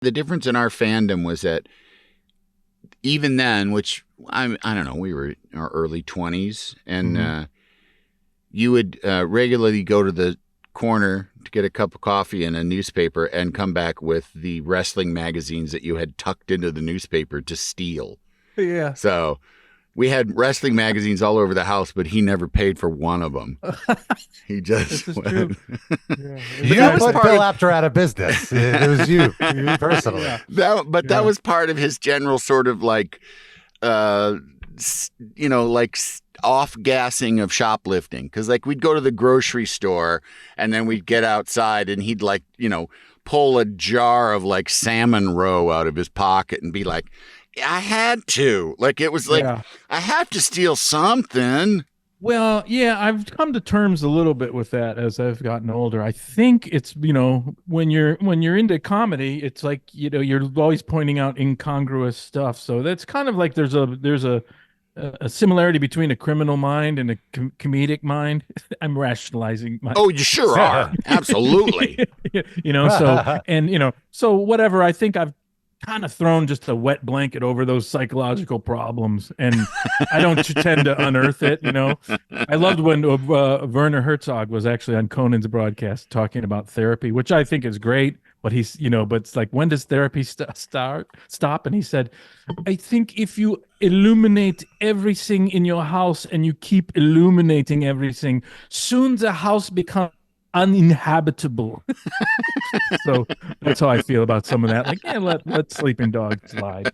The difference in our fandom was that even then, which I don't know, we were in our early 20s, and you would regularly go to the corner to get a cup of coffee and a newspaper and come back with the wrestling magazines that you had tucked into the newspaper to steal. Yeah. So we had wrestling magazines all over the house, but he never paid for one of them. He just This is true. Yeah. You put Bill Apter out of business. It was you personally. Yeah. That was part of his general sort of like, like off-gassing of shoplifting. Because like we'd go to the grocery store and then we'd get outside and he'd like, pull a jar of like salmon roe out of his pocket and be like, I had to. Like it was like, I have to steal something. Well, yeah, I've come to terms a little bit with that as I've gotten older. I think it's, when you're into comedy, it's like, you're always pointing out incongruous stuff. So that's kind of like there's a similarity between a criminal mind and a comedic mind. I'm rationalizing my. Oh, you sure are. Absolutely. So whatever, I think I've kind of thrown just a wet blanket over those psychological problems, and I don't tend to unearth it. I loved when Werner Herzog was actually on Conan's broadcast talking about therapy, which I think is great. But he's, but it's like, when does therapy stop? And he said, I think if you illuminate everything in your house and you keep illuminating everything, soon the house becomes uninhabitable. So that's how I feel about some of that. Like, let sleeping dogs slide.